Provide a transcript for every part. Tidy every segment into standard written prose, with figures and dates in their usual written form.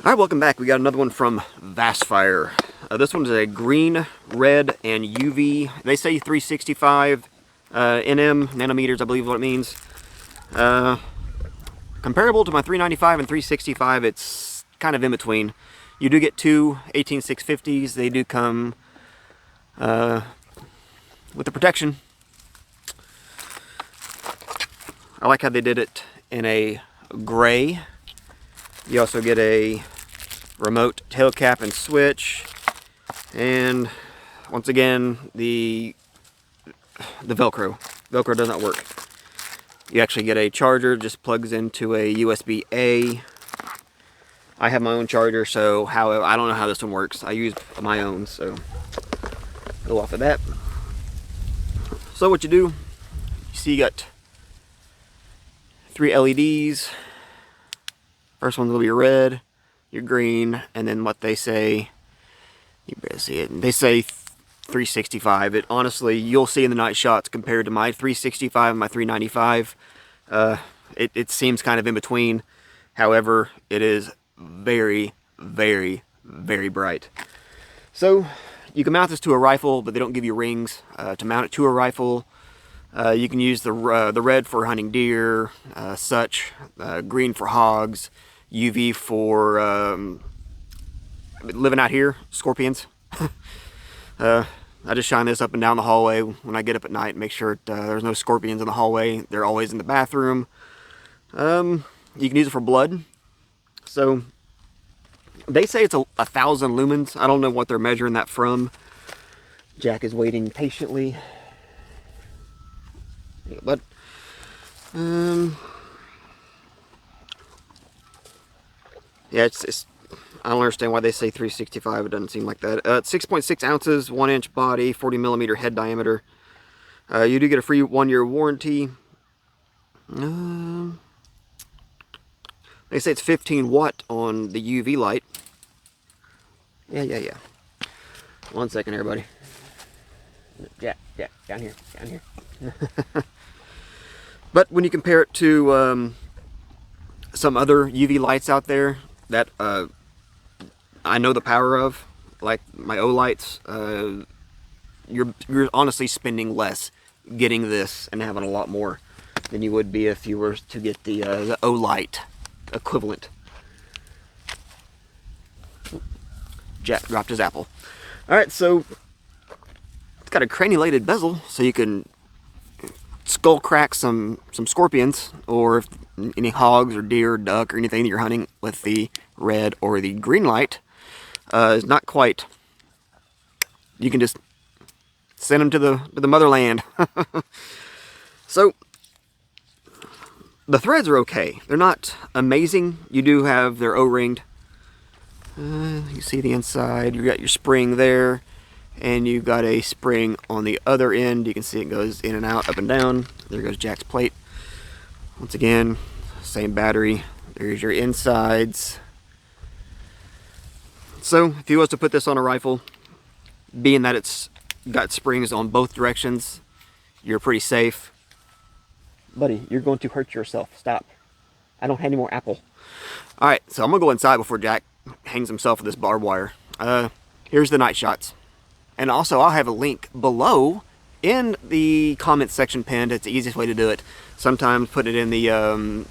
Alright, welcome back. We got another one from Vastfire. This one's a green, red, and UV. They say 365 NM, nanometers, I believe is what it means. Comparable to my 395 and 365, it's kind of in between. You do get two 18650s. They do come with the protection. I like how they did it in a gray. You also get a remote tail cap and switch, and once again the Velcro does not work. You actually get a charger, just plugs into a USB-A. I have my own charger, so I don't know how this one works. I use my own, so go off of that. So what you do, you see you got 3 LEDs. First one's will be your red, your green, and then what they say, you better see it, they say 365. It honestly, you'll see in the night shots compared to my 365 and my 395, it seems kind of in between. However, it is very, very, very bright. So you can mount this to a rifle, but they don't give you rings. To mount it to a rifle, you can use the red for hunting deer, green for hogs, UV for living out here, scorpions. I just shine this up and down the hallway when I get up at night, make sure there's no scorpions in the hallway. They're always in the bathroom. You can use it for blood. So they say it's 1,000 lumens. I don't know what they're measuring that from. Jack is waiting patiently. But yeah, it's I don't understand why they say 365. It doesn't seem like that. It's 6.6 ounces, 1-inch body, 40mm head diameter. You do get a free 1-year warranty. They say it's 15 watt on the UV light. Yeah. 1 second, everybody. Jack, down here. But when you compare it to some other UV lights out there that I know the power of, like my O lights, you're honestly spending less getting this and having a lot more than you would be if you were to get the O light equivalent. Jack dropped his apple. All right, so it's got a crenulated bezel, so you can skull crack some scorpions, or if any hogs or deer or duck or anything that you're hunting with the red or the green light is not quite. You can just send them to the motherland. So the threads are okay. They're not amazing. You do have their O-ringed. You see the inside. You got your spring there, and you got a spring on the other end. You can see it goes in and out, up and down. There goes Jack's plate. Once again, same battery. There's your insides. So if you was to put this on a rifle, being that it's got springs on both directions, you're pretty safe. Buddy, you're going to hurt yourself. Stop. I don't have any more apple. All right, so I'm gonna go inside before Jack hangs himself with this barbed wire. Here's the night shots. And also, I'll have a link below in the comment section pinned. It's the easiest way to do it. Sometimes put it in the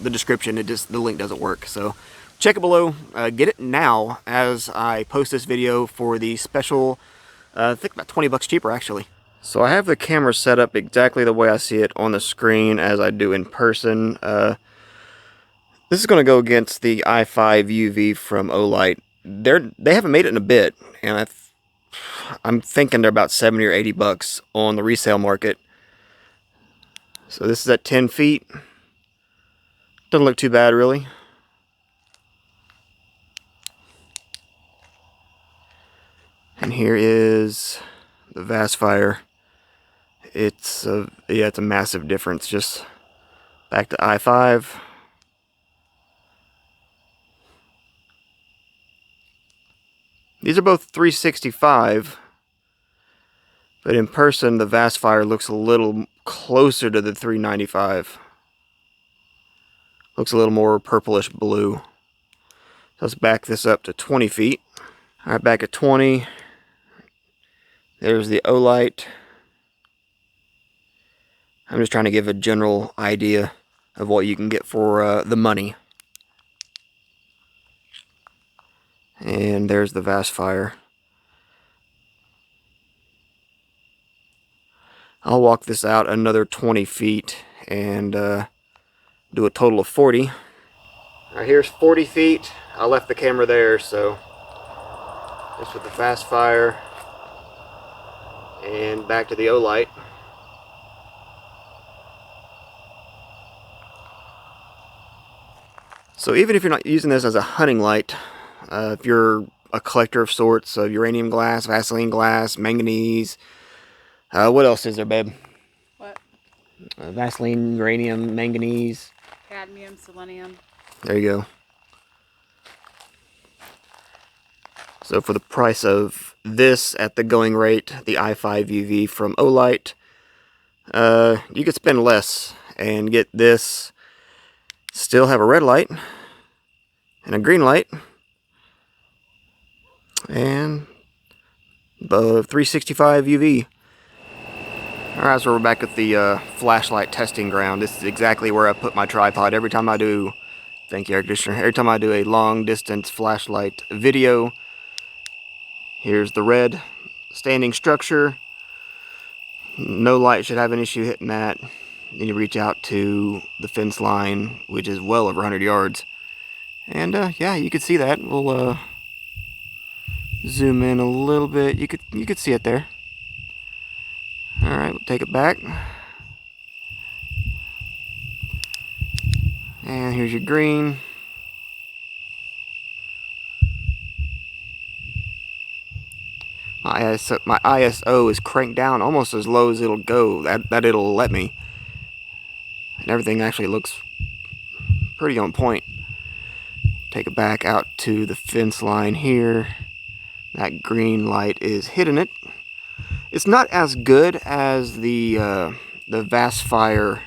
description. The link doesn't work. So check it below. Get it now as I post this video for the special. I think about 20 bucks cheaper actually. So I have the camera set up exactly the way I see it on the screen as I do in person. This is going to go against the i5 UV from Olight. They haven't made it in a bit, and I'm thinking they're about 70 or 80 bucks on the resale market. So this is at 10 feet. Doesn't look too bad, really. And here is the Vastfire. It's a massive difference. Just back to i5. These are both 365, but in person the Vastfire looks a little closer to the 395. Looks a little more purplish blue. Let's back this up to 20 feet. All right, back at 20. There's the Olight. I'm just trying to give a general idea of what you can get for the money. And there's the Vastfire. I'll walk this out another 20 feet and do a total of 40. All right, here's 40 feet. I left the camera there, so just with the Vastfire and back to the Olight. So even if you're not using this as a hunting light, if you're a collector of sorts of uranium glass, Vaseline glass, manganese, what else is there, babe? What? Vaseline, uranium, manganese. Cadmium, selenium. There you go. So for the price of this at the going rate, the i5 UV from Olight, you could spend less and get this, still have a red light and a green light, and the 365 UV. Alright, so we're back at the flashlight testing ground. This is exactly where I put my tripod every time I do, thank you air conditioner, every time I do a long distance flashlight video. Here's the red standing structure. No light should have an issue hitting that. Then you reach out to the fence line, which is well over 100 yards. And yeah, you could see that. We'll zoom in a little bit. You could see it there. All right, we'll take it back. And here's your green. My ISO is cranked down almost as low as it'll go. That it'll let me. And everything actually looks pretty on point. Take it back out to the fence line here. That green light is hitting it. It's not as good as the Vastfire.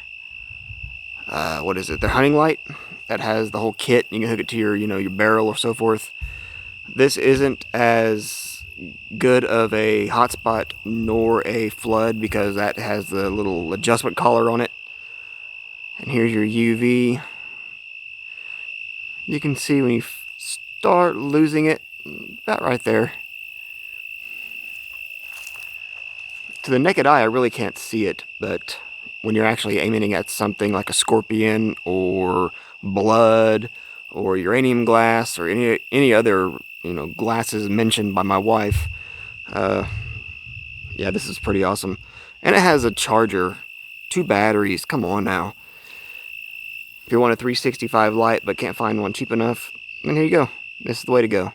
What is it? The hunting light that has the whole kit. You can hook it to your your barrel or so forth. This isn't as good of a hotspot nor a flood because that has the little adjustment collar on it. And here's your UV. You can see when you start losing it, about right there. To the naked eye, I really can't see it, but when you're actually aiming at something like a scorpion or blood or uranium glass or any other glasses mentioned by my wife, yeah, this is pretty awesome. And it has a charger, 2 batteries. Come on now. If you want a 365 light but can't find one cheap enough, then here you go. This is the way to go.